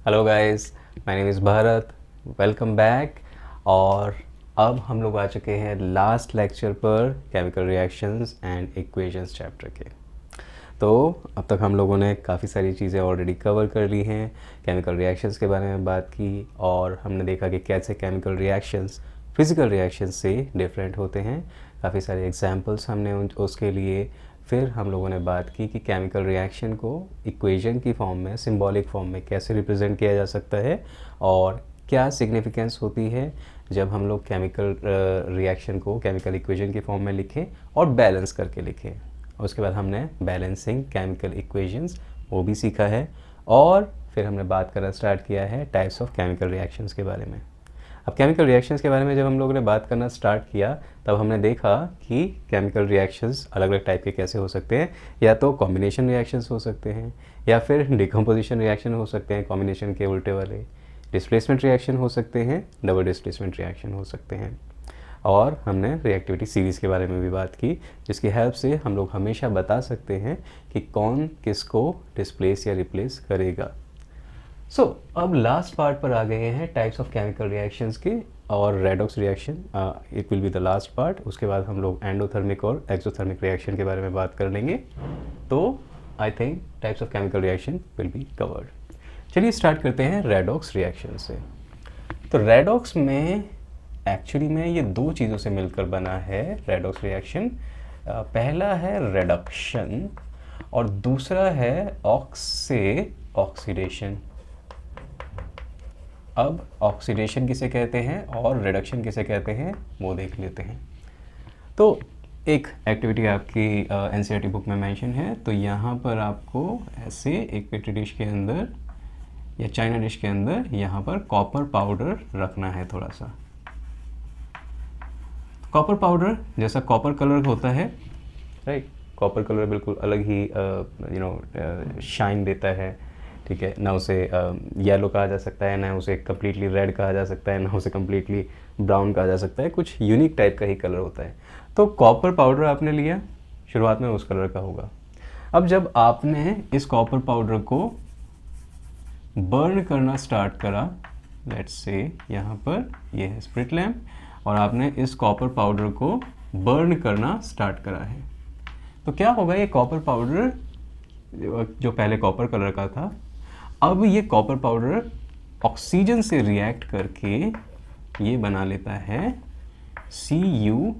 Hello guys, my name is Bharat. Welcome back. और अब हम लोग आ चुके हैं लास्ट लेक्चर पर chemical reactions and equations chapter के। तो अब तक हम लोगों ने काफ़ी सारी चीज़ें ऑलरेडी कवर कर ली हैं। केमिकल रिएक्शंस के बारे में बात की और हमने देखा कि कैसे केमिकल रिएक्शंस फिज़िकल रिएक्शंस से डिफरेंट होते हैं। काफ़ी सारे एग्जांपल्स हमने उसके लिए फिर हम लोगों ने बात की कि केमिकल रिएक्शन को इक्वेशन की फॉर्म में, सिंबॉलिक फॉर्म में कैसे रिप्रेजेंट किया जा सकता है और क्या सिग्निफिकेंस होती है जब हम लोग केमिकल रिएक्शन को केमिकल इक्वेशन की फॉर्म में लिखें और बैलेंस करके लिखें। उसके बाद हमने बैलेंसिंग केमिकल इक्वेशंस वो भी सीखा है और फिर हमने बात करना स्टार्ट किया है टाइप्स ऑफ केमिकल रिएक्शंस के बारे में। अब केमिकल रिएक्शंस के बारे में जब हम लोगों ने बात करना स्टार्ट किया तब हमने देखा कि केमिकल रिएक्शंस अलग अलग टाइप के कैसे हो सकते हैं। या तो कॉम्बिनेशन रिएक्शंस हो सकते हैं या फिर डिकम्पोजिशन रिएक्शन हो सकते हैं, कॉम्बिनेशन के उल्टे वाले डिस्प्लेसमेंट रिएक्शन हो सकते हैं, डबल डिस्प्लेसमेंट रिएक्शन हो सकते हैं। और हमने रिएक्टिविटी सीरीज़ के बारे में भी बात की जिसकी हेल्प से हम लोग हमेशा बता सकते हैं कि कौन किसको डिस्प्लेस या रिप्लेस करेगा। अब लास्ट पार्ट पर आ गए हैं टाइप्स ऑफ केमिकल रिएक्शंस के और redox reaction it will be the last part. उसके बाद हम लोग एंडोथर्मिक और एक्सोथर्मिक रिएक्शन के बारे में बात कर लेंगे। तो I think types of chemical reaction will be covered. चलिए स्टार्ट करते हैं रेडॉक्स रिएक्शन से। तो रेडॉक्स में एक्चुअली में ये दो चीज़ों से मिलकर बना है रेडॉक्स रिएक्शन। पहला है रिडक्शन और दूसरा है ऑक्सीडेशन। अब ऑक्सीडेशन किसे कहते हैं और रिडक्शन किसे कहते हैं वो देख लेते हैं। तो एक एक्टिविटी आपकी एनसीईआरटी बुक में मेंशन है। तो यहाँ पर आपको ऐसे एक पेट्री डिश के अंदर या चाइना डिश के अंदर यहाँ पर कॉपर पाउडर रखना है थोड़ा सा। कॉपर पाउडर जैसा कॉपर कलर होता है, राइट। कॉपर कलर बिल्कुल अलग ही शाइन देता है, ठीक है। ना उसे येलो कहा जा सकता है, ना उसे कम्प्लीटली रेड कहा जा सकता है, ना उसे कम्प्लीटली ब्राउन कहा जा सकता है। कुछ यूनिक टाइप का ही कलर होता है। तो कॉपर पाउडर आपने लिया, शुरुआत में उस कलर का होगा। अब जब आपने इस कॉपर पाउडर को बर्न करना स्टार्ट करा, लेट्स से यहाँ पर ये है स्प्रिट लैम्प और आपने इस कॉपर पाउडर को बर्न करना स्टार्ट करा है, तो क्या होगा? ये कॉपर पाउडर जो पहले कॉपर कलर का था, अब ये कॉपर पाउडर ऑक्सीजन से रिएक्ट करके ये बना लेता है CuO।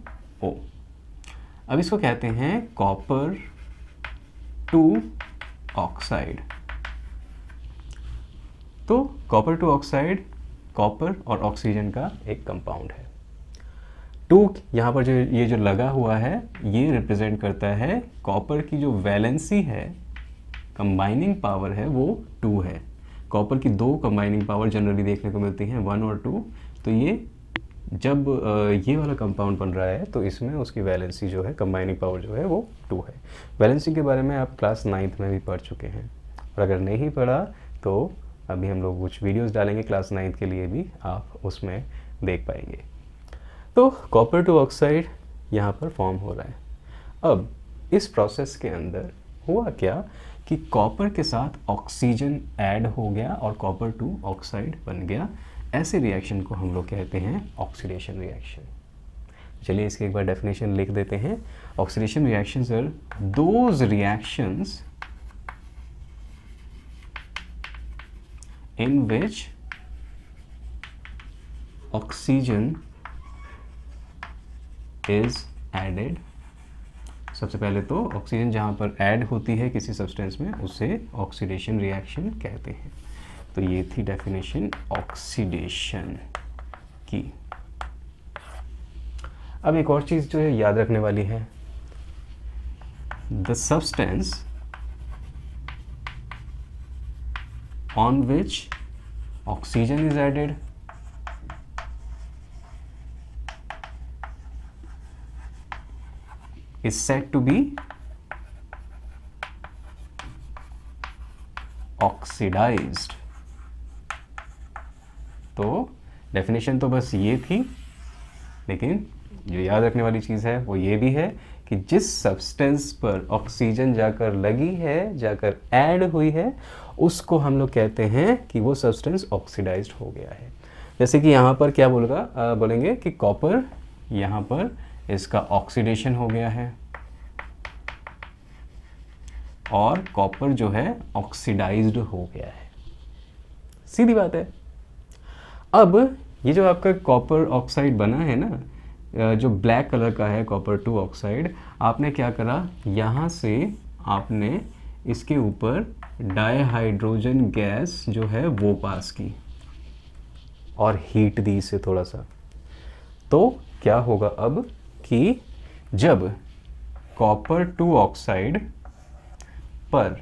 अब इसको कहते हैं कॉपर टू ऑक्साइड। तो कॉपर टू ऑक्साइड कॉपर और ऑक्सीजन का एक कंपाउंड है। टू यहाँ पर ये जो लगा हुआ है ये रिप्रेजेंट करता है कॉपर की जो वैलेंसी है, कंबाइनिंग पावर है, वो 2 है। कॉपर की 2 कंबाइनिंग पावर जनरली देखने को मिलती हैं, 1 और 2। तो ये जब ये वाला कंपाउंड बन रहा है तो इसमें उसकी वैलेंसी जो है, कंबाइनिंग पावर जो है वो 2 है। वैलेंसी के बारे में आप क्लास 9th में भी पढ़ चुके हैं और अगर नहीं पढ़ा तो अभी हम लोग कुछ वीडियोस डालेंगे क्लास 9th के लिए भी, आप उसमें देख पाएंगे। तो कॉपर टू ऑक्साइड यहाँ पर फॉर्म हो रहा है। अब इस प्रोसेस के अंदर हुआ क्या कि कॉपर के साथ ऑक्सीजन ऐड हो गया और कॉपर टू ऑक्साइड बन गया। ऐसे रिएक्शन को हम लोग कहते हैं ऑक्सीडेशन रिएक्शन। चलिए इसकी एक बार डेफिनेशन लिख देते हैं। Oxidation reactions are those reactions in which oxygen is added। सबसे पहले तो ऑक्सीजन जहाँ पर ऐड होती है किसी सब्सटेंस में उसे ऑक्सीडेशन रिएक्शन कहते हैं। तो ये थी डेफिनेशन ऑक्सीडेशन की। अब एक और चीज़ जो है याद रखने वाली है, the substance on which oxygen is added is said to be oxidized। तो डेफिनेशन तो बस ये थी, लेकिन जो याद रखने वाली चीज़ है वो ये भी है कि जिस सब्सटेंस पर ऑक्सीजन जाकर लगी है, जाकर ऐड हुई है, उसको हम लोग कहते हैं कि वो सब्सटेंस ऑक्सीडाइज्ड हो गया है। जैसे कि यहाँ पर क्या बोलेंगे कि कॉपर यहाँ पर इसका ऑक्सीडेशन हो गया है और कॉपर जो है ऑक्सीडाइज्ड हो गया है। सीधी बात है। अब ये जो आपका कॉपर ऑक्साइड बना है ना, जो ब्लैक कलर का है कॉपर 2 ऑक्साइड, आपने क्या करा, यहाँ से आपने इसके ऊपर डायहाइड्रोजन गैस जो है वो पास की और हीट दी इसे थोड़ा सा। तो क्या होगा अब कि जब कॉपर 2 ऑक्साइड पर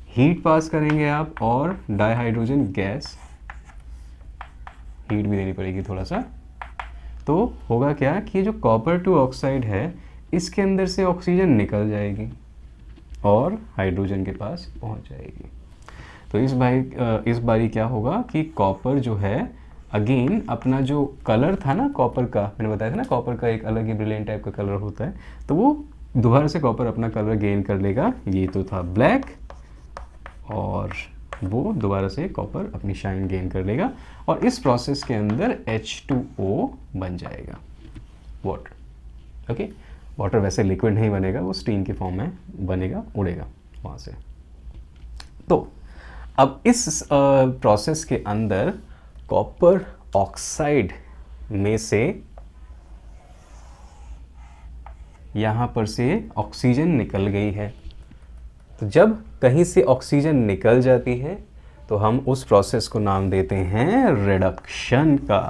हीट पास करेंगे आप और डायहाइड्रोजन गैस, हीट भी देनी पड़ेगी थोड़ा सा, तो होगा क्या कि ये जो कॉपर 2 ऑक्साइड है इसके अंदर से ऑक्सीजन निकल जाएगी और हाइड्रोजन के पास पहुंच जाएगी। तो इस बारी क्या होगा कि कॉपर जो है अगेन अपना जो कलर था ना कॉपर का, मैंने बताया था ना कॉपर का एक अलग ही ब्रिलियंट टाइप का कलर होता है, तो वो दोबारा से कॉपर अपना कलर गेन कर लेगा। ये तो था ब्लैक और वो दोबारा से कॉपर अपनी शाइन गेन कर लेगा और इस प्रोसेस के अंदर H2O बन जाएगा, वाटर। ओके, वाटर वैसे लिक्विड नहीं बनेगा, वो स्टीम के फॉर्म में बनेगा, उड़ेगा वहाँ से। तो अब इस प्रोसेस के अंदर कॉपर ऑक्साइड में से यहाँ पर से ऑक्सीजन निकल गई है। तो जब कहीं से ऑक्सीजन निकल जाती है तो हम उस प्रोसेस को नाम देते हैं रिडक्शन का।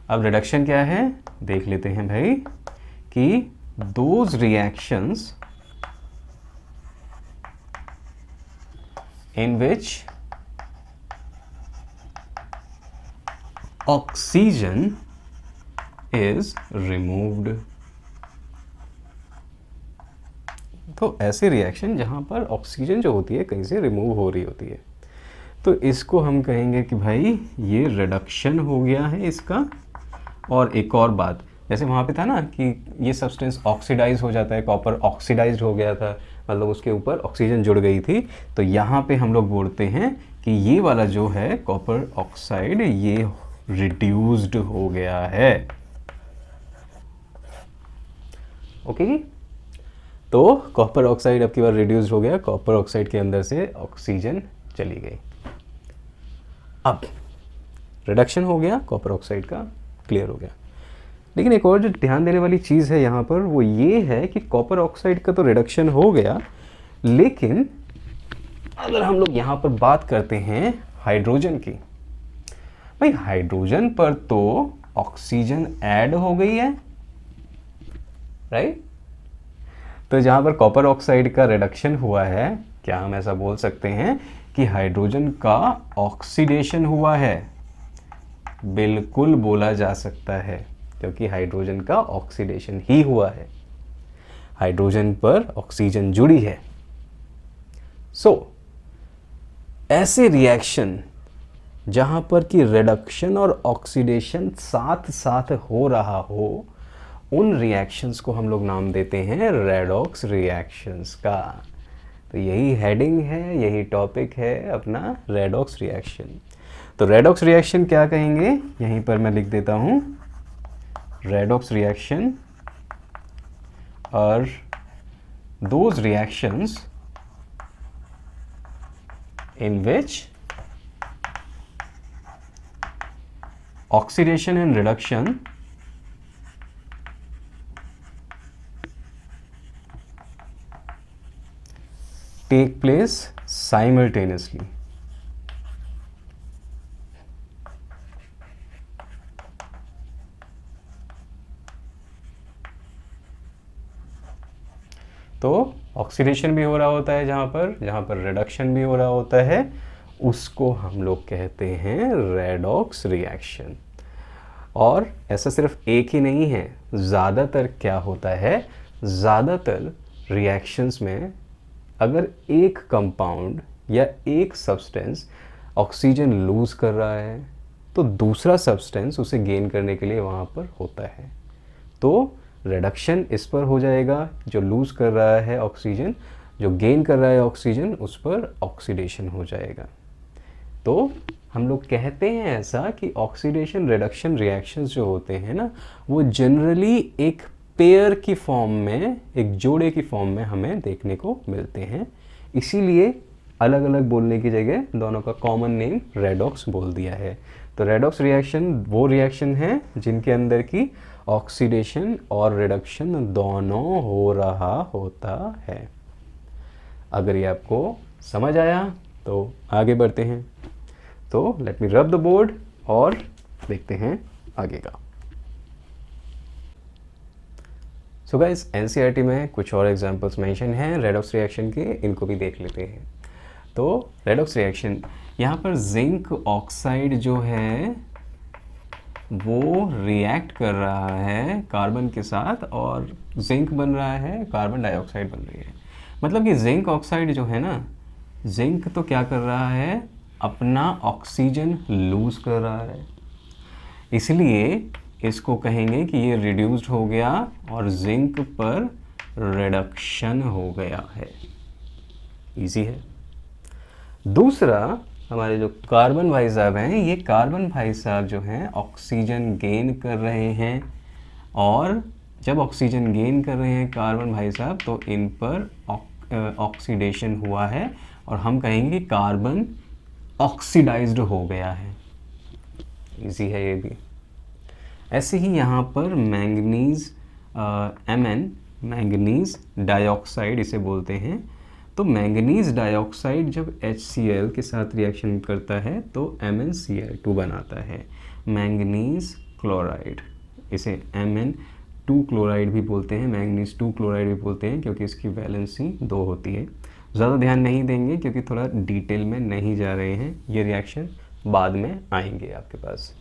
अब रिडक्शन क्या है देख लेते हैं भाई, कि those reactions in which oxygen is removed। तो ऐसे रिएक्शन जहाँ पर ऑक्सीजन जो होती है कहीं से रिमूव हो रही होती है, तो इसको हम कहेंगे कि भाई ये रिडक्शन हो गया है इसका। और एक और बात, जैसे वहाँ पे था ना कि ये सब्सटेंस ऑक्सीडाइज हो जाता है, कॉपर ऑक्सीडाइज हो गया था, मतलब उसके ऊपर ऑक्सीजन जुड़ गई थी, तो यहाँ पे हम लोग बोलते हैं कि ये वाला जो है कॉपर ऑक्साइड ये रिड्यूस्ड हो गया है। ओके, तो कॉपर ऑक्साइड अब की बार रिड्यूस्ड हो गया, कॉपर ऑक्साइड के अंदर से ऑक्सीजन चली गई। अब रिडक्शन हो गया कॉपर ऑक्साइड का, क्लियर हो गया। लेकिन एक और जो ध्यान देने वाली चीज़ है यहाँ पर वो ये है कि कॉपर ऑक्साइड का तो रिडक्शन हो गया, लेकिन अगर हम लोग यहाँ पर बात करते हैं हाइड्रोजन की, भाई हाइड्रोजन पर तो ऑक्सीजन ऐड हो गई है, राइट। तो जहाँ पर कॉपर ऑक्साइड का रिडक्शन हुआ है, क्या हम ऐसा बोल सकते हैं कि हाइड्रोजन का ऑक्सीडेशन हुआ है? बिल्कुल बोला जा सकता है, क्योंकि हाइड्रोजन का ऑक्सीडेशन ही हुआ है, हाइड्रोजन पर ऑक्सीजन जुड़ी है। ऐसे रिएक्शन जहां पर कि रिडक्शन और ऑक्सीडेशन साथ साथ हो रहा हो, उन रिएक्शंस को हम लोग नाम देते हैं रेडॉक्स रिएक्शंस का। तो यही हेडिंग है, यही टॉपिक है अपना, रेडॉक्स रिएक्शन। तो रेडॉक्स रिएक्शन क्या कहेंगे, यहीं पर मैं लिख देता हूं, redox reaction are those reactions in which oxidation and reduction take place simultaneously। तो ऑक्सीडेशन भी हो रहा होता है जहाँ पर रिडक्शन भी हो रहा होता है, उसको हम लोग कहते हैं रेडॉक्स रिएक्शन। और ऐसा सिर्फ एक ही नहीं है, ज़्यादातर क्या होता है, ज़्यादातर रिएक्शंस में अगर एक कंपाउंड या एक सब्सटेंस ऑक्सीजन लूज़ कर रहा है तो दूसरा सब्सटेंस उसे गेन करने के लिए वहाँ पर होता है। तो रिडक्शन इस पर हो जाएगा जो लूज़ कर रहा है ऑक्सीजन, जो गेन कर रहा है ऑक्सीजन उस पर ऑक्सीडेशन हो जाएगा। तो हम लोग कहते हैं ऐसा कि ऑक्सीडेशन रिडक्शन रिएक्शंस जो होते हैं ना, वो जनरली एक पेयर की फॉर्म में, एक जोड़े की फॉर्म में हमें देखने को मिलते हैं। इसीलिए अलग अलग बोलने की जगह दोनों का कॉमन नेम रेडॉक्स बोल दिया है। तो रेडॉक्स रिएक्शन वो रिएक्शन है जिनके अंदर की ऑक्सीडेशन और रिडक्शन दोनों हो रहा होता है। अगर ये आपको समझ आया तो आगे बढ़ते हैं। तो late me rub the board और देखते हैं आगे का। सो गाइस, एनसीईआरटी में कुछ और एग्जांपल्स मेंशन हैं रेडॉक्स रिएक्शन के, इनको भी देख लेते हैं। तो रेडॉक्स रिएक्शन, यहाँ पर जिंक ऑक्साइड जो है वो रिएक्ट कर रहा है कार्बन के साथ और जिंक बन रहा है, कार्बन डाइऑक्साइड बन रही है। मतलब कि जिंक ऑक्साइड जो है ना, जिंक तो क्या कर रहा है, अपना ऑक्सीजन लूज कर रहा है, इसलिए इसको कहेंगे कि ये रिड्यूस्ड हो गया और जिंक पर रिडक्शन हो गया है। इजी है। दूसरा, हमारे जो कार्बन भाई साहब हैं, ये कार्बन भाई साहब जो हैं ऑक्सीजन गेन कर रहे हैं, और जब ऑक्सीजन गेन कर रहे हैं कार्बन भाई साहब तो इन पर ऑक्सीडेशन हुआ है और हम कहेंगे कार्बन ऑक्सीडाइज्ड हो गया है। इजी है ये भी। ऐसे ही यहाँ पर मैंगनीज Mn, मैंगनीज डाइऑक्साइड इसे बोलते हैं। तो मैंगनीज डाइऑक्साइड जब HCl के साथ रिएक्शन करता है तो MnCl2 बनाता है। मैंगनीज क्लोराइड, इसे Mn2 क्लोराइड भी बोलते हैं, मैंगनीज 2 क्लोराइड भी बोलते हैं, क्योंकि इसकी वैलेंसी 2 होती है। ज़्यादा ध्यान नहीं देंगे क्योंकि थोड़ा डिटेल में नहीं जा रहे हैं, ये रिएक्शन बाद में आएंगे आपके पास।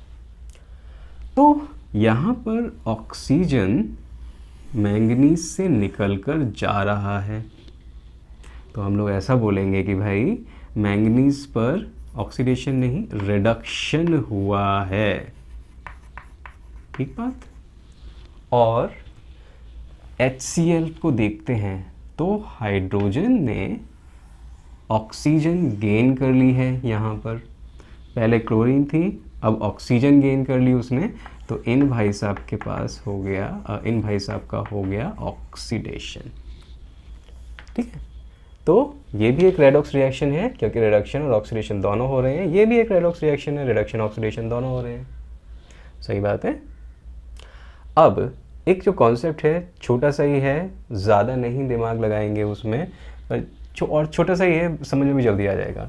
तो यहाँ पर ऑक्सीजन मैंगनीज से निकलकर जा रहा है, तो हम लोग ऐसा बोलेंगे कि भाई मैंगनीज पर ऑक्सीडेशन नहीं, रिडक्शन हुआ है। ठीक बात। और HCl को देखते हैं तो हाइड्रोजन ने ऑक्सीजन गेन कर ली है। यहाँ पर पहले क्लोरीन थी, अब ऑक्सीजन गेन कर ली उसने, तो इन भाई साहब के पास हो गया, इन भाई साहब का हो गया ऑक्सीडेशन। ठीक है। तो ये भी एक रेडॉक्स रिएक्शन है, क्योंकि रिडक्शन और ऑक्सीडेशन दोनों हो रहे हैं। ये भी एक रेडॉक्स रिएक्शन है, रिडक्शन ऑक्सीडेशन दोनों हो रहे हैं। सही बात है। अब एक जो कॉन्सेप्ट है छोटा सा ही है, ज़्यादा नहीं दिमाग लगाएंगे उसमें, और छोटा सा ही है, समझ में भी जल्दी आ जाएगा।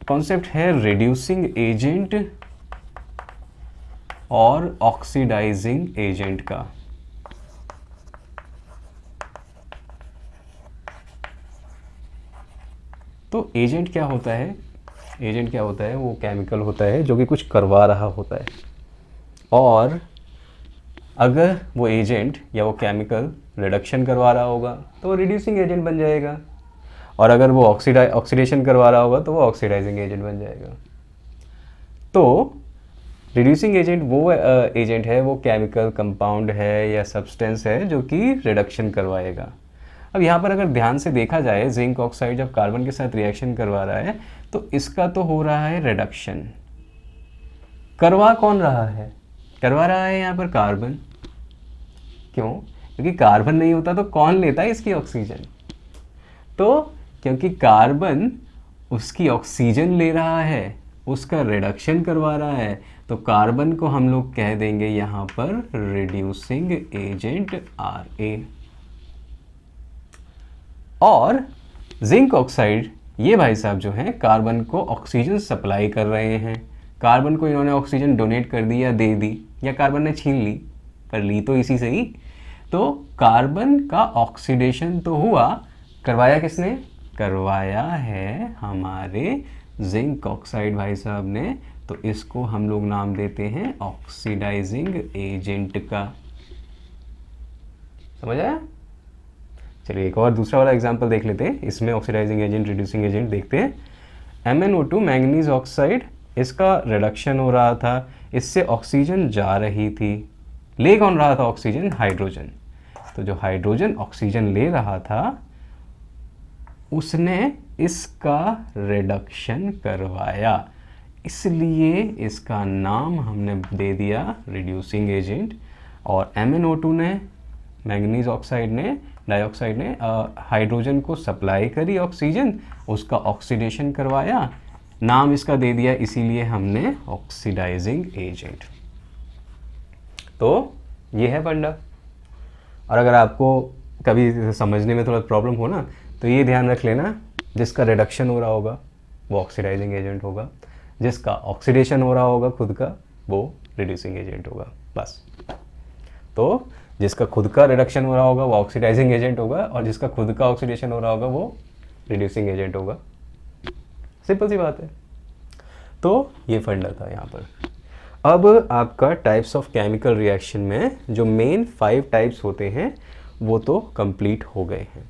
कॉन्सेप्ट है रिड्यूसिंग एजेंट और ऑक्सीडाइजिंग एजेंट का। तो एजेंट क्या होता है? एजेंट क्या होता है? वो केमिकल होता है जो कि कुछ करवा रहा होता है, और अगर वो एजेंट या वो केमिकल रिडक्शन करवा रहा होगा तो वो रिड्यूसिंग एजेंट बन जाएगा, और अगर वो ऑक्सीडेशन करवा रहा होगा तो वो ऑक्सीडाइजिंग एजेंट बन जाएगा। तो रिड्यूसिंग एजेंट वो एजेंट है, वो केमिकल कंपाउंड है या सब्सटेंस है जो कि रिडक्शन करवाएगा। अब यहाँ पर अगर ध्यान से देखा जाए, जिंक ऑक्साइड जब कार्बन के साथ रिएक्शन करवा रहा है तो इसका तो हो रहा है रिडक्शन। करवा कौन रहा है? करवा रहा है यहाँ पर कार्बन। क्यों? क्योंकि कार्बन नहीं होता तो कौन लेता है इसकी ऑक्सीजन? तो क्योंकि कार्बन उसकी ऑक्सीजन ले रहा है, उसका रिडक्शन करवा रहा है, तो कार्बन को हम लोग कह देंगे यहाँ पर रिड्यूसिंग एजेंट Ra। और जिंक ऑक्साइड, ये भाई साहब जो हैं कार्बन को ऑक्सीजन सप्लाई कर रहे हैं। कार्बन को इन्होंने ऑक्सीजन डोनेट कर दी या दे दी, या कार्बन ने छीन ली, पर ली तो इसी से ही। तो कार्बन का ऑक्सीडेशन तो हुआ, करवाया किसने? करवाया है हमारे जिंक ऑक्साइड भाई साहब ने। तो इसको हम लोग नाम देते हैं ऑक्सीडाइजिंग एजेंट का। समझ आया? चलिए एक और दूसरा वाला एग्जांपल देख लेते हैं। इसमें ऑक्सीडाइजिंग एजेंट, रिड्यूसिंग एजेंट देखते हैं। MnO2 मैंगनीज ऑक्साइड, इसका रिडक्शन हो रहा था, इससे ऑक्सीजन जा रही थी। ले कौन रहा था ऑक्सीजन? हाइड्रोजन। तो जो हाइड्रोजन ऑक्सीजन ले रहा था उसने इसका रिडक्शन करवाया, इसलिए इसका नाम हमने दे दिया रिड्यूसिंग एजेंट। और MnO2 ने, मैंगनीज ऑक्साइड ने, डाइऑक्साइड ने हाइड्रोजन को सप्लाई करी ऑक्सीजन, उसका ऑक्सीडेशन करवाया, नाम इसका दे दिया, इसीलिए हमने ऑक्सीडाइजिंग एजेंट। तो ये है फंडा। और अगर आपको कभी समझने में थोड़ा प्रॉब्लम हो ना, तो ये ध्यान रख लेना, जिसका रिडक्शन हो रहा होगा वो ऑक्सीडाइजिंग एजेंट होगा, जिसका ऑक्सीडेशन हो रहा होगा खुद का वो रिड्यूसिंग एजेंट होगा, बस। तो जिसका खुद का रिडक्शन हो रहा होगा वो ऑक्सीडाइजिंग एजेंट होगा, और जिसका खुद का ऑक्सीडेशन हो रहा होगा वो रिड्यूसिंग एजेंट होगा। सिंपल सी बात है। तो ये फंडा था यहाँ पर। अब आपका टाइप्स ऑफ केमिकल रिएक्शन में जो मेन 5 टाइप्स होते हैं वो तो कंप्लीट हो गए हैं,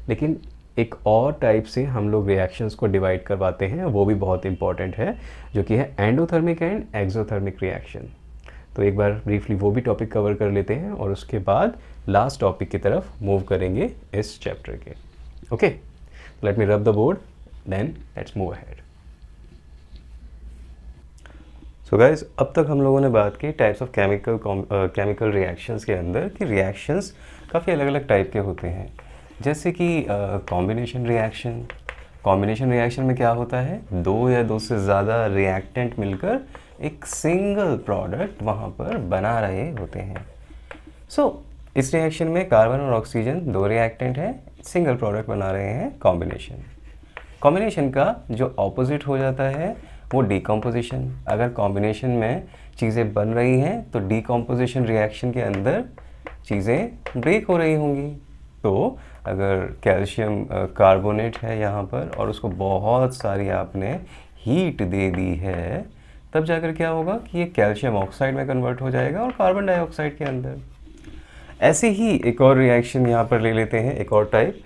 लेकिन एक और टाइप से हम लोग रिएक्शंस को डिवाइड करवाते हैं, वो भी बहुत इंपॉर्टेंट है, जो कि है एंडोथर्मिक एंड एक्सोथर्मिक रिएक्शन। तो एक बार ब्रीफली वो भी टॉपिक कवर कर लेते हैं और उसके बाद लास्ट टॉपिक की तरफ मूव करेंगे इस चैप्टर के। Okay, let me rub the board, then let's move ahead. So guys, अब तक हम लोगों ने बात की टाइप्स ऑफ केमिकल रिएक्शंस के अंदर कि रिएक्शंस काफ़ी अलग अलग टाइप के होते हैं। जैसे कि कॉम्बिनेशन रिएक्शन। कॉम्बिनेशन रिएक्शन में क्या होता है, 2 या 2 से ज़्यादा रिएक्टेंट मिलकर एक सिंगल प्रोडक्ट वहाँ पर बना रहे होते हैं। इस रिएक्शन में कार्बन और ऑक्सीजन 2 रिएक्टेंट हैं, सिंगल प्रोडक्ट बना रहे हैं, कॉम्बिनेशन। कॉम्बिनेशन का जो ऑपोजिट हो जाता है वो डीकम्पोजिशन। अगर कॉम्बिनेशन में चीज़ें बन रही हैं तो डीकम्पोजिशन रिएक्शन के अंदर चीज़ें ब्रेक हो रही होंगी। तो अगर कैल्शियम कार्बोनेट है यहाँ पर और उसको बहुत सारी आपने हीट दे दी है, तब जाकर क्या होगा कि ये कैल्शियम ऑक्साइड में कन्वर्ट हो जाएगा और कार्बन डाइऑक्साइड के अंदर। ऐसे ही एक और रिएक्शन यहाँ पर ले लेते हैं, एक और टाइप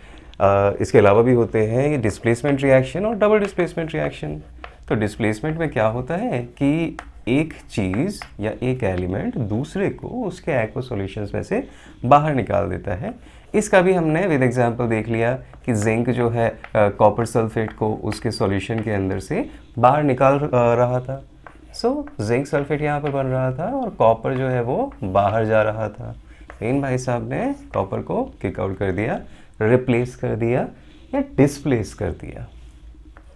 इसके अलावा भी होते हैं, ये डिस्प्लेसमेंट रिएक्शन और डबल डिस्प्लेसमेंट रिएक्शन। तो डिस्प्लेसमेंट में क्या होता है कि एक चीज़ या एक एलिमेंट दूसरे को उसके एक्वा सॉल्यूशंस में से बाहर निकाल देता है। इसका भी हमने विद एग्जांपल देख लिया कि जिंक जो है कॉपर सल्फेट को उसके सॉल्यूशन के अंदर से बाहर निकाल रहा था। जिंक सल्फेट यहाँ पर बन रहा था और कॉपर जो है वो बाहर जा रहा था। इन भाई साहब ने कॉपर को किक आउट कर दिया, रिप्लेस कर दिया या डिस्प्लेस कर दिया।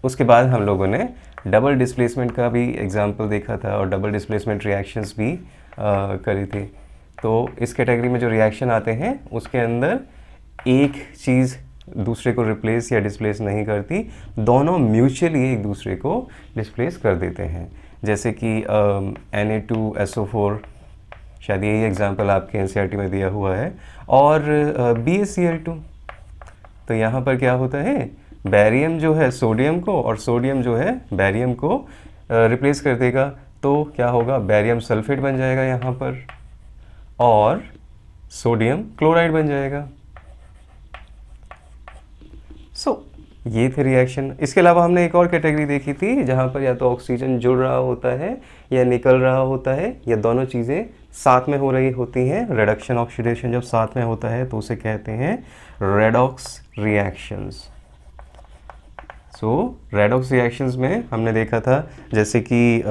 उसके बाद हम लोगों ने डबल डिस्प्लेसमेंट का भी एग्जाम्पल देखा था और डबल डिस्प्लेसमेंट रिएक्शंस भी करी थी। तो इस कैटेगरी में जो रिएक्शन आते हैं उसके अंदर एक चीज़ दूसरे को रिप्लेस या डिस्प्लेस नहीं करती, दोनों म्यूचुअली एक दूसरे को डिस्प्लेस कर देते हैं। जैसे कि Na2SO4, शायद यही एग्जाम्पल आपके NCERT में दिया हुआ है, और BaCl2। तो यहाँ पर क्या होता है, बैरियम जो है सोडियम को और सोडियम जो है बैरियम को रिप्लेस कर देगा। तो क्या होगा, बैरियम सल्फेट बन जाएगा यहाँ पर और सोडियम क्लोराइड बन जाएगा। ये थे रिएक्शन। इसके अलावा हमने एक और कैटेगरी देखी थी जहाँ पर या तो ऑक्सीजन जुड़ रहा होता है या निकल रहा होता है या दोनों चीज़ें साथ में हो रही होती हैं। रिडक्शन ऑक्सीडेशन जब साथ में होता है तो उसे कहते हैं रेडॉक्स रिएक्शंस। रेडॉक्स रिएक्शंस में हमने देखा था जैसे कि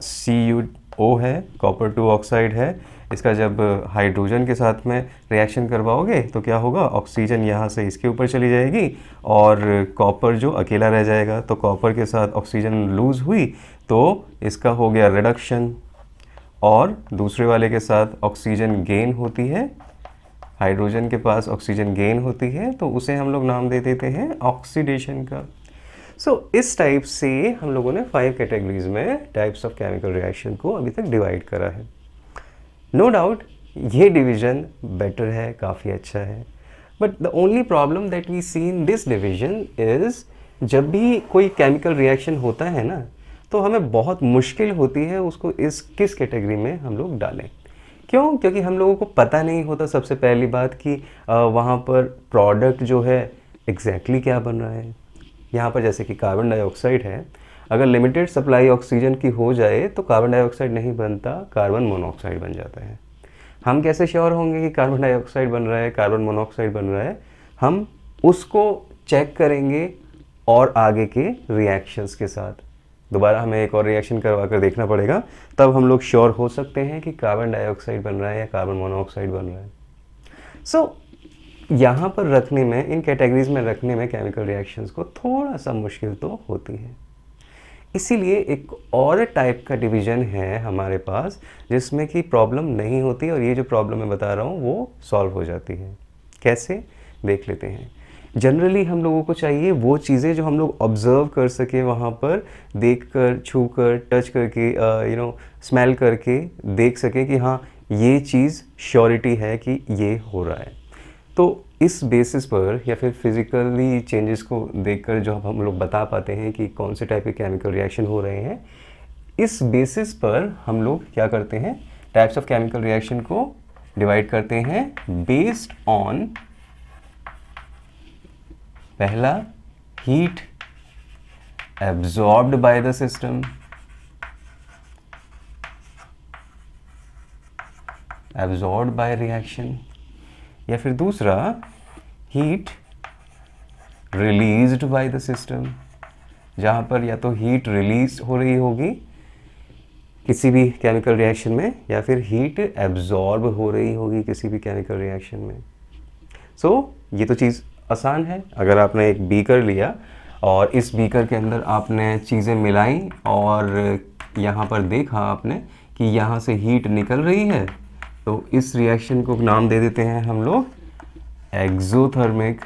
CuO है, कॉपर 2 ऑक्साइड है, इसका जब हाइड्रोजन के साथ में रिएक्शन करवाओगे तो क्या होगा, ऑक्सीजन यहाँ से इसके ऊपर चली जाएगी और कॉपर जो अकेला रह जाएगा। तो कॉपर के साथ ऑक्सीजन लूज़ हुई तो इसका हो गया रिडक्शन, और दूसरे वाले के साथ ऑक्सीजन गेन होती है, हाइड्रोजन के पास ऑक्सीजन गेन होती है, तो उसे हम लोग नाम दे देते हैं ऑक्सीडेशन का। इस टाइप से हम लोगों ने 5 कैटेगरीज में टाइप्स ऑफ केमिकल रिएक्शन को अभी तक डिवाइड करा है। नो डाउट ये डिवीज़न बेटर है, काफ़ी अच्छा है, but the only problem that we see in this division is जब भी कोई केमिकल रिएक्शन होता है ना, तो हमें बहुत मुश्किल होती है उसको किस कैटेगरी में हम लोग डालें। क्यों? क्योंकि हम लोगों को पता नहीं होता सबसे पहली बात कि वहाँ पर प्रोडक्ट जो है एग्जैक्टली क्या बन रहा है। यहाँ पर जैसे कि कार्बन डाइऑक्साइड है, अगर लिमिटेड सप्लाई ऑक्सीजन की हो जाए तो कार्बन डाइऑक्साइड नहीं बनता, कार्बन मोनोऑक्साइड बन जाता है। हम कैसे श्योर होंगे कि कार्बन डाइऑक्साइड बन रहा है, कार्बन मोनोऑक्साइड बन रहा है? हम उसको चेक करेंगे और आगे के रिएक्शंस के साथ। दोबारा हमें एक और रिएक्शन करवा कर देखना पड़ेगा, तब हम लोग श्योर हो सकते हैं कि कार्बन डाइऑक्साइड बन रहा है या कार्बन मोनोऑक्साइड बन रहा है। सो यहाँ पर रखने में, इन कैटेगरीज में रखने में केमिकल रिएक्शंस को थोड़ा सा मुश्किल तो होती है। इसीलिए एक और टाइप का डिवीज़न है हमारे पास जिसमें कि प्रॉब्लम नहीं होती और ये जो प्रॉब्लम मैं बता रहा हूँ वो सॉल्व हो जाती है। कैसे, देख लेते हैं। जनरली हम लोगों को चाहिए वो चीज़ें जो हम लोग ऑब्ज़र्व कर सके, वहाँ पर देख कर, छू कर, टच करके, स्मेल करके देख सके कि हाँ ये चीज़ श्योरिटी है कि ये हो रहा है। तो इस बेसिस पर या फिर फिज़िकली चेंजेस को देखकर जो हम लोग बता पाते हैं कि कौन से टाइप के केमिकल रिएक्शन हो रहे हैं, इस बेसिस पर हम लोग क्या करते हैं, टाइप्स ऑफ केमिकल रिएक्शन को डिवाइड करते हैं बेस्ड ऑन, पहला heat absorbed by the system, absorbed by reaction, या फिर दूसरा heat released by the system, जहाँ पर या तो हीट रिलीज हो रही होगी किसी भी केमिकल रिएक्शन में या फिर हीट एब्जॉर्ब हो रही होगी किसी भी केमिकल रिएक्शन में। सो ये तो चीज़ आसान है। अगर आपने एक बीकर लिया और इस बीकर के अंदर आपने चीज़ें मिलाई और यहाँ पर देखा आपने कि यहाँ से हीट निकल रही है, तो इस रिएक्शन को नाम दे देते हैं हम लोग एक्सोथर्मिक।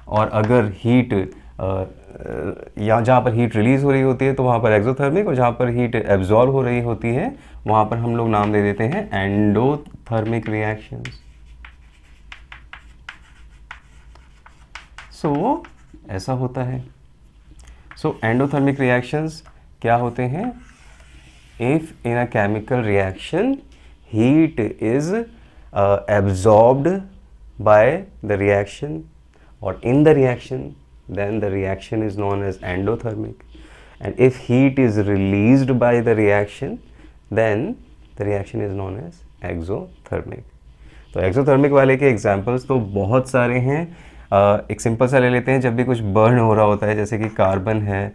और अगर हीट या जहाँ पर हीट रिलीज हो रही होती है तो वहाँ पर एक्सोथर्मिक, और जहाँ पर हीट एब्जॉर्ब हो रही होती है वहाँ पर हम लोग नाम दे देते हैं एंडोथर्मिक रिएक्शंस। सो ऐसा होता है। सो एंडोथर्मिक रिएक्शंस क्या होते हैं? If in a chemical reaction heat is absorbed by the reaction or in the reaction, then the reaction is known as endothermic. And if heat is released by the reaction, then the reaction is known as exothermic. तो exothermic वाले के examples तो बहुत सारे हैं। एक simple सा ले लेते हैं। जब भी कुछ बर्न हो रहा होता है, जैसे कि कार्बन है,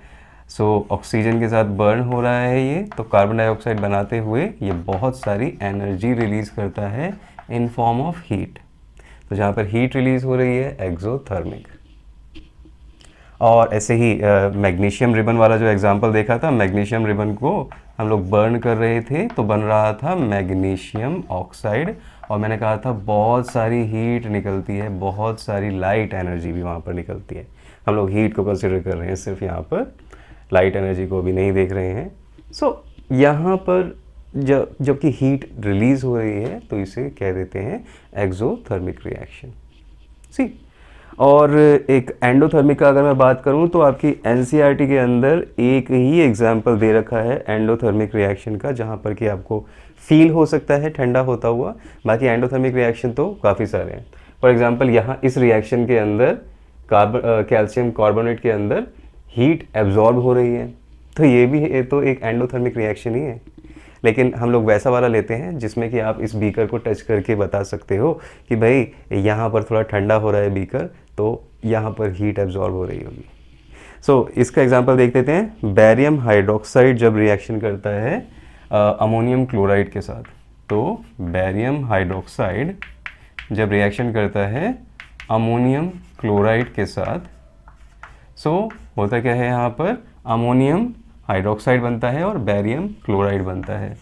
सो ऑक्सीजन के साथ बर्न हो रहा है ये, तो कार्बन डाइऑक्साइड बनाते हुए ये बहुत सारी एनर्जी रिलीज करता है इन फॉर्म ऑफ हीट। तो जहाँ पर हीट रिलीज हो रही है एक्सोथर्मिक। और ऐसे ही मैग्नीशियम रिबन वाला जो एग्जांपल देखा था, मैग्नीशियम रिबन को हम लोग बर्न कर रहे थे तो बन रहा था मैग्नीशियम ऑक्साइड, और मैंने कहा था बहुत सारी हीट निकलती है, बहुत सारी लाइट एनर्जी भी वहाँ पर निकलती है। हम लोग हीट को कंसिडर कर रहे हैं, सिर्फ यहाँ पर लाइट एनर्जी को भी नहीं देख रहे हैं। सो यहाँ पर जबकि हीट रिलीज हो रही है तो इसे कह देते हैं एक्सोथर्मिक रिएक्शन। सी, और एक एंडोथर्मिक का अगर मैं बात करूँ तो आपकी एनसीईआरटी के अंदर एक ही एग्जाम्पल दे रखा है एंडोथर्मिक रिएक्शन का, जहाँ पर कि आपको फील हो सकता है ठंडा होता हुआ। बाकी एंडोथर्मिक रिएक्शन तो काफ़ी सारे हैं। फॉर एग्जांपल यहाँ इस रिएक्शन के अंदर कैल्शियम कार्बोनेट के अंदर हीट एब्जॉर्ब हो रही है, तो ये भी तो एक एंडोथर्मिक रिएक्शन ही है। लेकिन हम लोग वैसा वाला लेते हैं जिसमें कि आप इस बीकर को टच करके बता सकते हो कि भाई यहाँ पर थोड़ा ठंडा हो रहा है बीकर, तो यहाँ पर हीट एब्जॉर्ब हो रही होगी। सो इसका एग्जांपल देख लेते हैं। बैरियम हाइड्रोक्साइड जब रिएक्शन करता है अमोनियम क्लोराइड के साथ, तो बैरियम हाइड्रोक्साइड जब रिएक्शन करता है अमोनियम क्लोराइड के साथ, सो होता क्या है, यहाँ पर अमोनियम हाइड्रोक्साइड बनता है और बैरियम क्लोराइड बनता है,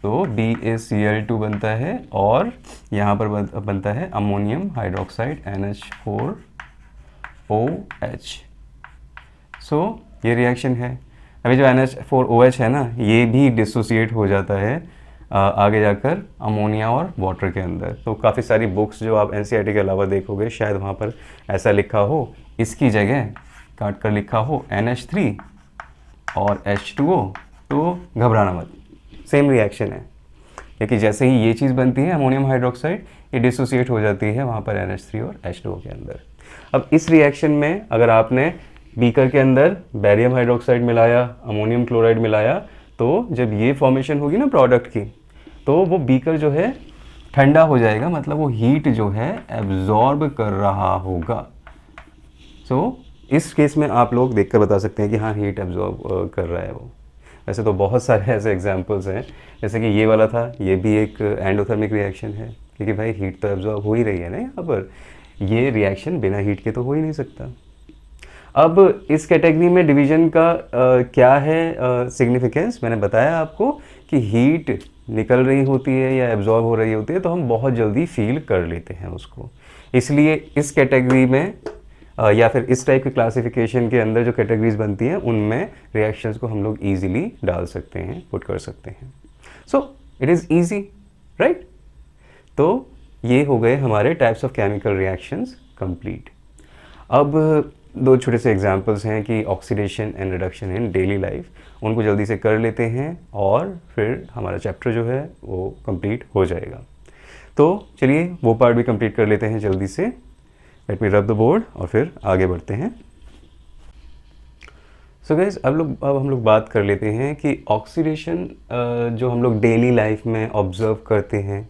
तो BaCl2 बनता है, और यहाँ पर बनता है अमोनियम हाइड्रोक्साइड NH4OH। सो ये रिएक्शन है। अभी जो NH4OH है ना, ये भी डिसोसिएट हो जाता है आगे जाकर अमोनिया और वाटर के अंदर। तो काफ़ी सारी बुक्स जो आप NCERT के अलावा देखोगे, शायद वहाँ पर ऐसा लिखा हो, इसकी जगह काट कर लिखा हो NH3 और H2O, तो घबराना मत, सेम रिएक्शन है। क्योंकि जैसे ही ये चीज़ बनती है अमोनियम हाइड्रोक्साइड, ये डिसोसिएट हो जाती है वहाँ पर NH3 और H2O के अंदर। अब इस रिएक्शन में अगर आपने बीकर के अंदर बैरियम हाइड्रोक्साइड मिलाया, अमोनियम क्लोराइड मिलाया, तो जब ये फॉर्मेशन होगी ना प्रोडक्ट की, तो वो बीकर जो है ठंडा हो जाएगा मतलब वो हीट जो है एब्जॉर्ब कर रहा होगा। सो इस केस में आप लोग देखकर बता सकते हैं कि हाँ हीट एब्जॉर्ब कर रहा है वो। वैसे तो बहुत सारे ऐसे एग्जांपल्स हैं, जैसे कि ये वाला था, ये भी एक एंडोथर्मिक रिएक्शन है, क्योंकि भाई हीट तो एब्जॉर्ब हो ही रही है ना यहाँ पर। ये रिएक्शन बिना हीट के तो हो ही नहीं सकता। अब इस कैटेगरी में डिवीजन का क्या है सिग्निफिकेंस, मैंने बताया आपको कि हीट निकल रही होती है या एब्जॉर्ब हो रही होती है तो हम बहुत जल्दी फील कर लेते हैं उसको। इसलिए इस कैटेगरी में या फिर इस टाइप के क्लासिफिकेशन के अंदर जो कैटेगरीज बनती हैं उनमें रिएक्शंस को हम लोग ईजिली डाल सकते हैं, पुट कर सकते हैं। So it is easy, right. तो ये हो गए हमारे types of chemical reactions complete. अब दो छोटे से एग्जांपल्स हैं कि oxidation and reduction in daily life, उनको जल्दी से कर लेते हैं और फिर हमारा चैप्टर जो है वो कंप्लीट हो जाएगा। तो चलिए वो पार्ट भी कंप्लीट कर लेते हैं जल्दी से। Late me rub the board और फिर आगे बढ़ते हैं। सो गाइस अब हम लोग बात कर लेते हैं कि ऑक्सीडेशन जो हम लोग डेली लाइफ में ऑब्जर्व करते हैं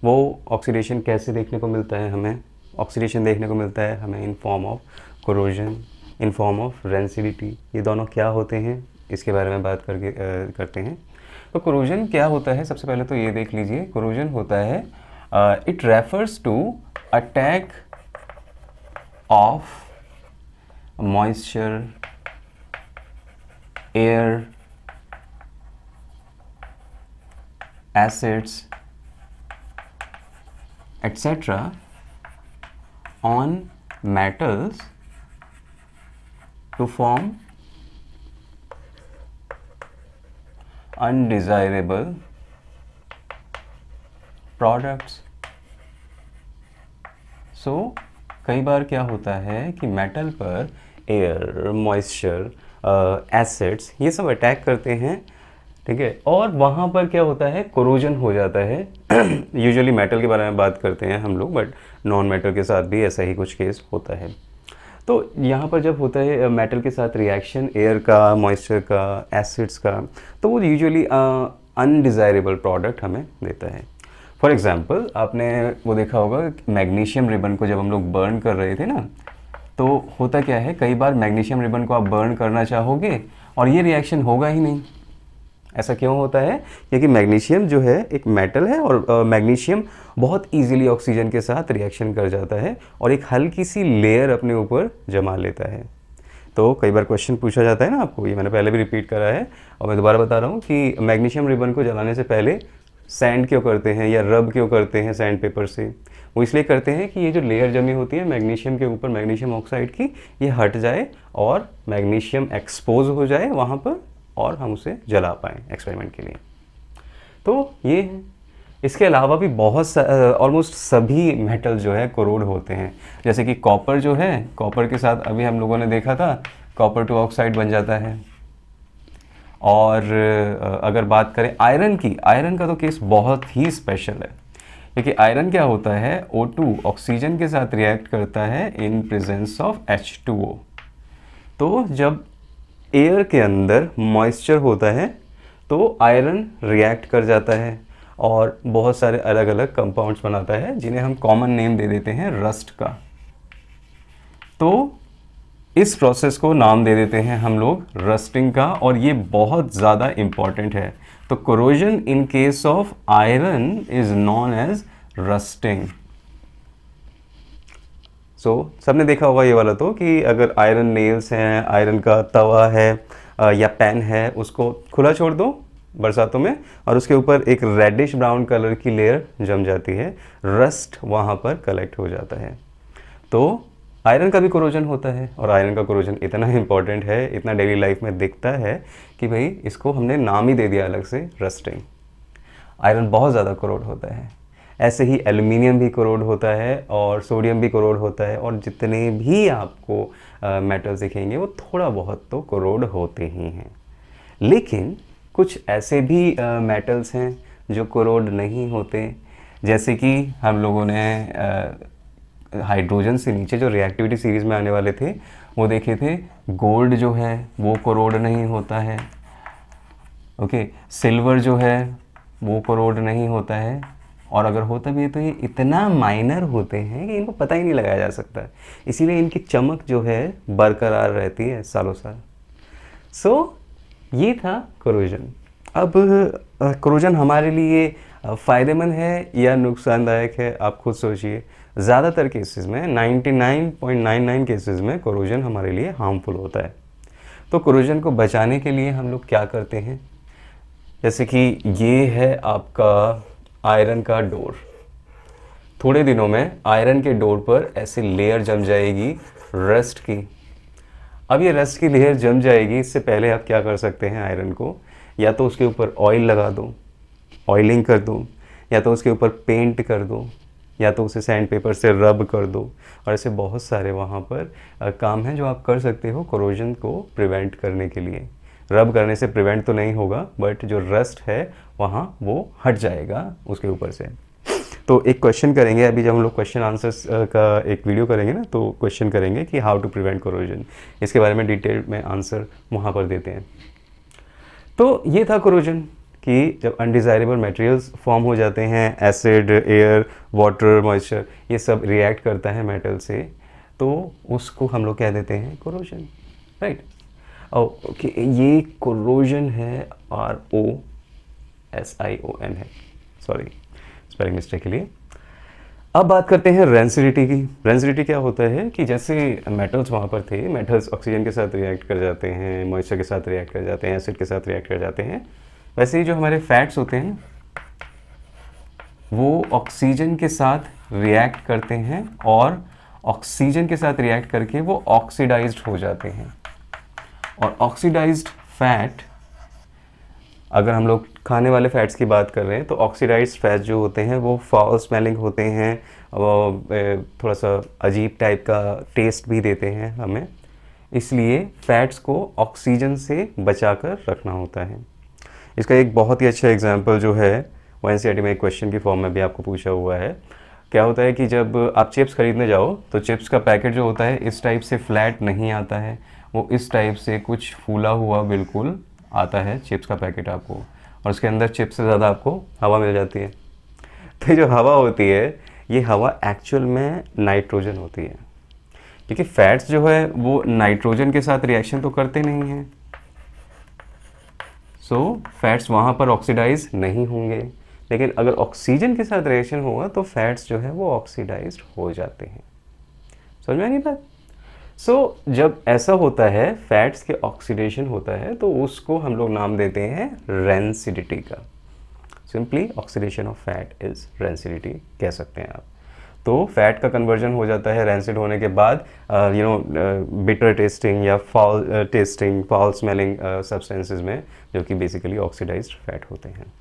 वो ऑक्सीडेशन कैसे देखने को मिलता है हमें। ऑक्सीडेशन देखने को मिलता है हमें in form of corrosion, in form of rancidity. ये दोनों क्या होते हैं इसके बारे में बात करते हैं। तो कोरोजन क्या होता है, सबसे पहले तो ये देख लीजिए। कोरोजन होता है it refers to attack of moisture, air, acids etc. on metals to form undesirable products. So कई बार क्या होता है कि मेटल पर एयर, मॉइस्चर, एसिड्स ये सब अटैक करते हैं, ठीक है, और वहाँ पर क्या होता है, कोरोजन हो जाता है। यूजुअली मेटल के बारे में बात करते हैं हम लोग, बट नॉन मेटल के साथ भी ऐसा ही कुछ केस होता है। तो यहाँ पर जब होता है मेटल के साथ रिएक्शन, एयर का, मॉइस्चर का, एसिड्स का, तो वो यूजुअली अनडिज़ायरेबल प्रोडक्ट हमें देता है। फॉर एग्ज़ाम्पल आपने वो देखा होगा मैग्नीशियम रिबन को जब हम लोग बर्न कर रहे थे ना, तो होता क्या है, कई बार मैग्नीशियम रिबन को आप बर्न करना चाहोगे और ये रिएक्शन होगा ही नहीं। ऐसा क्यों होता है? क्योंकि मैग्नीशियम जो है एक मेटल है और मैग्नीशियम बहुत इजीली ऑक्सीजन के साथ रिएक्शन कर जाता है और एक हल्की सी लेयर अपने ऊपर जमा लेता है। तो कई बार क्वेश्चन पूछा जाता है ना आपको, ये मैंने पहले भी रिपीट करा है और मैं दोबारा बता रहा हूँ कि मैग्नीशियम रिबन को जलाने से पहले सैंड क्यों करते हैं या रब क्यों करते हैं सैंड पेपर से? वो इसलिए करते हैं कि ये जो लेयर जमी होती है मैग्नीशियम के ऊपर, मैग्नीशियम ऑक्साइड की, ये हट जाए और मैग्नीशियम एक्सपोज हो जाए वहाँ पर और हम उसे जला पाएँ एक्सपेरिमेंट के लिए। तो ये है। इसके अलावा भी बहुत ऑलमोस्ट सभी मेटल जो है कोरोड होते हैं। जैसे कि कॉपर जो है, कॉपर के साथ अभी हम लोगों ने देखा था कॉपर टू ऑक्साइड बन जाता है। और अगर बात करें आयरन की, आयरन का तो केस बहुत ही स्पेशल है, क्योंकि आयरन क्या होता है, O2 ऑक्सीजन के साथ रिएक्ट करता है इन प्रेजेंस ऑफ H2O। तो जब एयर के अंदर मॉइस्चर होता है तो आयरन रिएक्ट कर जाता है और बहुत सारे अलग अलग कंपाउंड्स बनाता है जिन्हें हम कॉमन नेम दे देते हैं रस्ट का। तो इस प्रोसेस को नाम दे देते हैं हम लोग रस्टिंग का, और ये बहुत ज़्यादा इम्पॉर्टेंट है। तो corrosion in case of iron is known as rusting. सबने देखा होगा ये वाला तो कि अगर आयरन नेल्स हैं, आयरन का तवा है या पेन है, उसको खुला छोड़ दो बरसातों में और उसके ऊपर एक रेडिश ब्राउन कलर की लेयर जम जाती है, रस्ट वहाँ पर कलेक्ट हो जाता है। तो आयरन का भी कोरोजन होता है और आयरन का कोरोजन इतना इम्पॉर्टेंट है, इतना डेली लाइफ में दिखता है कि भाई इसको हमने नाम ही दे दिया अलग से, रस्टिंग। आयरन बहुत ज़्यादा कोरोड होता है। ऐसे ही एल्युमिनियम भी कोरोड होता है और सोडियम भी कोरोड होता है, और जितने भी आपको मेटल्स दिखेंगे वो थोड़ा बहुत तो कोरोड होते ही हैं। लेकिन कुछ ऐसे भी मेटल्स हैं जो कोरोड नहीं होते, जैसे कि हम लोगों ने हाइड्रोजन से नीचे जो रिएक्टिविटी सीरीज़ में आने वाले थे वो देखे थे। गोल्ड जो है वो कोरोड नहीं होता है, ओके। सिल्वर जो है वो कोरोड नहीं होता है, और अगर होता भी है तो ये इतना माइनर होते हैं कि इनको पता ही नहीं लगाया जा सकता, इसीलिए इनकी चमक जो है बरकरार रहती है सालों साल। सो ये था कोरोजन। अब कोरोजन हमारे लिए फ़ायदेमंद है या नुकसानदायक है, आप खुद सोचिए। ज़्यादातर केसेस में 99.99 केसेस में कोरोजन हमारे लिए हार्मफुल होता है। तो कोरोजन को बचाने के लिए हम लोग क्या करते हैं, जैसे कि ये है आपका आयरन का डोर। थोड़े दिनों में आयरन के डोर पर ऐसे लेयर जम जाएगी रस्ट की। अब ये रस्ट की लेयर जम जाएगी, इससे पहले आप क्या कर सकते हैं, आयरन को या तो उसके ऊपर ऑयल लगा दो, ऑयलिंग कर दो, या तो उसके ऊपर पेंट कर दो, या तो उसे सैंड पेपर से रब कर दो। और ऐसे बहुत सारे वहाँ पर काम हैं जो आप कर सकते हो कोरोजन को प्रिवेंट करने के लिए। रब करने से प्रिवेंट तो नहीं होगा, बट जो रस्ट है वहाँ वो हट जाएगा उसके ऊपर से। तो एक क्वेश्चन करेंगे अभी, जब हम लोग क्वेश्चन आंसर्स का एक वीडियो करेंगे ना, तो क्वेश्चन करेंगे कि हाउ टू प्रिवेंट कोरोजन, इसके बारे में डिटेल में आंसर वहाँ पर देते हैं। तो ये था कोरोजन कि जब अनडिज़ायरेबल मटेरियल्स फॉर्म हो जाते हैं, एसिड, एयर, वाटर, मॉइस्चर, ये सब रिएक्ट करता है मेटल से, तो उसको हम लोग कह देते हैं कोरोजन, राइट। ओके, ये कोरोजन है, ROSION है, सॉरी स्पेलिंग मिस्टेक के लिए। अब बात करते हैं रेंसिडिटी की। रेंसिडिटी क्या होता है कि जैसे मेटल्स वहाँ पर थे, मेटल्स ऑक्सीजन के साथ रिएक्ट कर जाते हैं, मॉइस्चर के साथ रिएक्ट कर जाते हैं, एसिड के साथ रिएक्ट कर जाते हैं, वैसे ही जो हमारे फैट्स होते हैं वो ऑक्सीजन के साथ रिएक्ट करते हैं और ऑक्सीजन के साथ रिएक्ट करके वो ऑक्सीडाइज्ड हो जाते हैं। और ऑक्सीडाइज्ड फैट, अगर हम लोग खाने वाले फैट्स की बात कर रहे हैं, तो ऑक्सीडाइज्ड फैट जो होते हैं वो फाउल स्मेलिंग होते हैं, थोड़ा सा अजीब टाइप का टेस्ट भी देते हैं हमें, इसलिए फैट्स को ऑक्सीजन से बचाकर रखना होता है। इसका एक बहुत ही अच्छा एग्जांपल जो है वो एनसीईआरटी में एक क्वेश्चन की फॉर्म में भी आपको पूछा हुआ है। क्या होता है कि जब आप चिप्स खरीदने जाओ तो चिप्स का पैकेट जो होता है इस टाइप से फ्लैट नहीं आता है, वो इस टाइप से कुछ फूला हुआ बिल्कुल आता है चिप्स का पैकेट आपको, और उसके अंदर चिप्स से ज़्यादा आपको हवा मिल जाती है। तो जो हवा होती है ये हवा एक्चुअल में नाइट्रोजन होती है, क्योंकि फैट्स जो है वो नाइट्रोजन के साथ रिएक्शन तो करते नहीं हैं, सो फैट्स वहाँ पर ऑक्सीडाइज नहीं होंगे। लेकिन अगर ऑक्सीजन के साथ रिएक्शन होगा तो फैट्स जो है वो ऑक्सीडाइज्ड हो जाते हैं। समझ में आ गई बात? सो जब ऐसा होता है, फैट्स के ऑक्सीडेशन होता है, तो उसको हम लोग नाम देते हैं रेंसिडिटी का। Simply oxidation of fat is rancidity कह सकते हैं आप। तो फैट का कन्वर्जन हो जाता है रेंसिड होने के बाद बिटर टेस्टिंग या foul testing, foul smelling substances में, जो कि बेसिकली ऑक्सीडाइज्ड फैट होते हैं।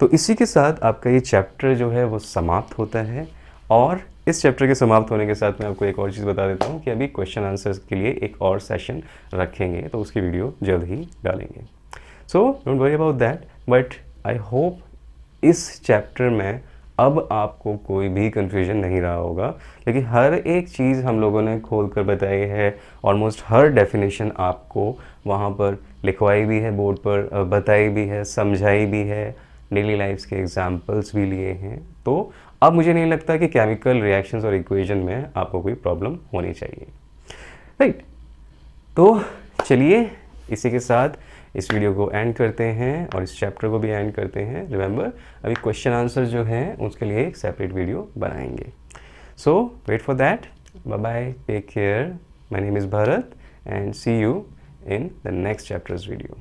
तो इसी के साथ आपका ये चैप्टर जो है वो समाप्त होता है। और इस चैप्टर के समाप्त होने के साथ मैं आपको एक और चीज़ बता देता हूँ कि अभी क्वेश्चन आंसर्स के लिए एक और सेशन रखेंगे, तो उसकी वीडियो जल्द ही डालेंगे। So don't worry about that, but I hope इस चैप्टर में अब आपको कोई भी कन्फ्यूजन नहीं रहा होगा, क्योंकि हर एक चीज़ हम लोगों ने खोल कर बताई है। ऑलमोस्ट हर डेफिनेशन आपको वहाँ पर लिखवाई भी है, बोर्ड पर बताई भी है, समझाई भी है, डेली लाइफ्स के एग्जाम्पल्स भी लिए हैं। तो अब मुझे नहीं लगता कि केमिकल रिएक्शंस और इक्वेशन में आपको कोई प्रॉब्लम होनी चाहिए, राइट। तो चलिए इसी के साथ इस वीडियो को एंड करते हैं और इस चैप्टर को भी एंड करते हैं। रिमेंबर, अभी क्वेश्चन आंसर जो हैं उसके लिए एक सेपरेट वीडियो बनाएंगे। So wait for that. Bye bye, take care, my name is Bharat and see you in the next chapter's video.